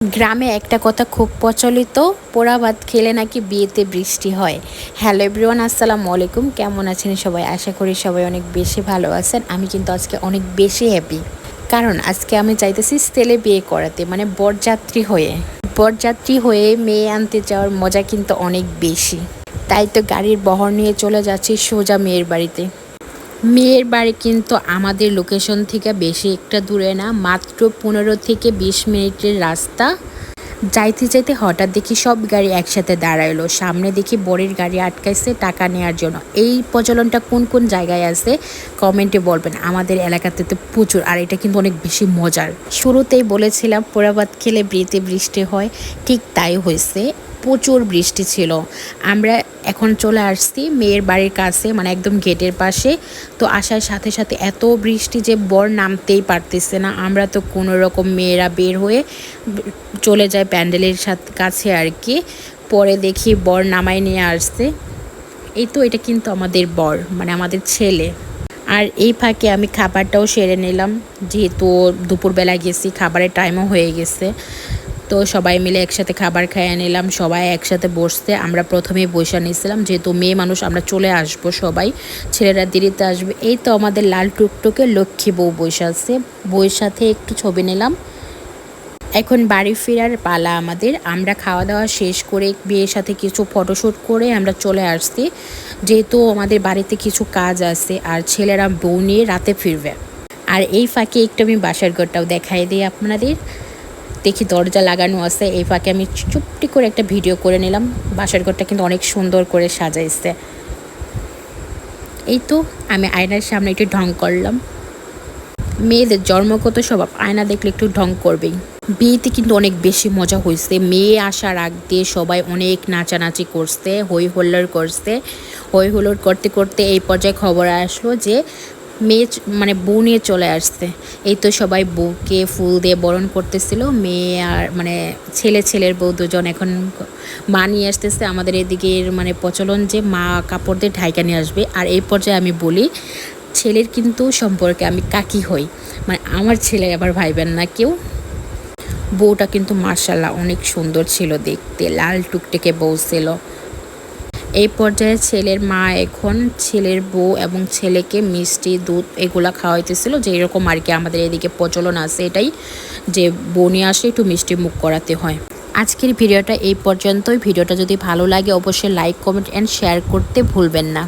গ্রামে একটা কথা খুব প্রচলিত, পোড়া ভাত খেলে নাকি বিয়েতে বৃষ্টি হয়। হ্যালো এভরিওয়ান, আসসালামু আলাইকুম। কেমন আছেন সবাই? আশা করি সবাই অনেক বেশি ভালো আছেন। আমি কিন্তু আজকে অনেক বেশি হ্যাপি, কারণ আজকে আমি চাইতেছি ছেলে বিয়ে করাতে, মানে বরযাত্রী হয়ে মেয়ে আনতে যাওয়ার মজা কিন্তু অনেক বেশি। তাই তো গাড়ির বহর নিয়ে চলে যাচ্ছি সোজা মেয়ের বাড়িতে। মেয়ের বাড়ি কিন্তু আমাদের লোকেশন থেকে বেশি একটা দূরে না, মাত্র 15 থেকে 20 মিনিটের রাস্তা। যাইতে যাইতে হঠাৎ দেখি সব গাড়ি একসাথে দাঁড়াইলো। সামনে দেখি বরের গাড়ি আটকাইছে টাকা নেওয়ার জন্য। এই প্রচলনটা কোন কোন জায়গায় আছে কমেন্টে বলবেন। আমাদের এলাকাতে তো প্রচুর, আর এটা কিন্তু অনেক বেশি মজার। শুরুতেই বলেছিলাম পোড়া ভাত খেলে বিয়েতে বৃষ্টি হয়, ঠিক তাই হয়েছে। প্রচুর বৃষ্টি ছিল। আমরা এখন চলে আসছি মেয়ের বাড়ির কাছে, মানে একদম গেটের পাশে। তো আসার সাথে সাথে এত বৃষ্টি যে বর নামতেই পারতেছে না। আমরা তো কোনো রকম মেয়েরা বের হয়ে চলে যায় প্যান্ডেলের কাছে আর কি। পরে দেখি বর নামাই নিয়ে আসছে। এই তো এটা কিন্তু আমাদের বর, মানে আমাদের ছেলে। আর এই ফাঁকে আমি খাবারটাও সেরে নিলাম, যেহেতু দুপুরবেলা গেছি, খাবারের টাইমও হয়ে গেছে। তো সবাই মিলে একসাথে খাবার খাইয়ে নিলাম। সবাই একসাথে বসতে আমরা প্রথমেই বসে নিয়েছিলাম, যেহেতু মেয়ে মানুষ আমরা চলে আসবো সবাই, ছেলেরা দেরিতে আসবে। এই তো আমাদের লাল টুকটুকে লক্ষ্মী বউ বসে আছে, বউয়ের সাথে একটু ছবি নিলাম। এখন বাড়ি ফেরার পালা আমাদের। আমরা খাওয়া দাওয়া শেষ করে বিয়ের সাথে কিছু ফটোশ্যুট করে আমরা চলে আসছি, যেহেতু আমাদের বাড়িতে কিছু কাজ আছে আর ছেলেরা বউ নিয়ে রাতে ফিরবে। আর এই ফাঁকে একটু আমি বাসার ঘরটাও দেখাই দিই আপনাদের। দেখি দরজা লাগানো আছে, এই ফাঁকে আমি চুপটি করে একটা ভিডিও করে নিলাম। বাসার ঘরটা কিন্তু অনেক সুন্দর করে সাজাইছে। এই তো আমি আয়নার সামনে একটু ঢং করলাম। মেয়েদের জন্মগত স্বভাব, আয়না দেখলে একটু ঢং করবেই। বিয়েতে কিন্তু অনেক বেশি মজা হয়েছে। মেয়ে আসার আগ দিয়ে সবাই অনেক নাচানাচি করছে, হই হুল্লোড় করছে। হই হুল্লোড় করতে করতে এই পর্যায়ে খবর আসলো যে মেয়ে মানে বউ নিয়ে চলে আসছে। এই তো সবাই বউকে ফুল দিয়ে বরণ করতেছিল। মেয়ে আর মানে ছেলের বউ দুজন এখন মা নিয়ে আসতেছে। আমাদের এদিকের মানে প্রচলন যে মা কাপড় দিয়ে ঢাইকা নিয়ে আসবে। আর এই পর্যায়ে আমি বলি, ছেলের কিন্তু সম্পর্কে আমি কাকি হই, মানে আমার ছেলে আবার ভাইবেন না কেউ। বউটা কিন্তু মার্শাল্লাহ অনেক সুন্দর ছিল দেখতে, লাল টুকটুকে বউ ছিল। এই পর্যায়ে ছেলের মা এখন ছেলের বউ এবং ছেলেকে মিষ্টি দুধ এগুলা খাওয়াইতেছিল, যে এরকম আর কি আমাদের এদিকে প্রচলন আছে এটাই, যে বউ নিয়ে আসলে একটু মিষ্টি মুখ করাতে হয়। আজকের ভিডিওটা এই পর্যন্তই। ভিডিওটা যদি ভালো লাগে অবশ্যই লাইক, কমেন্ট অ্যান্ড শেয়ার করতে ভুলবেন না।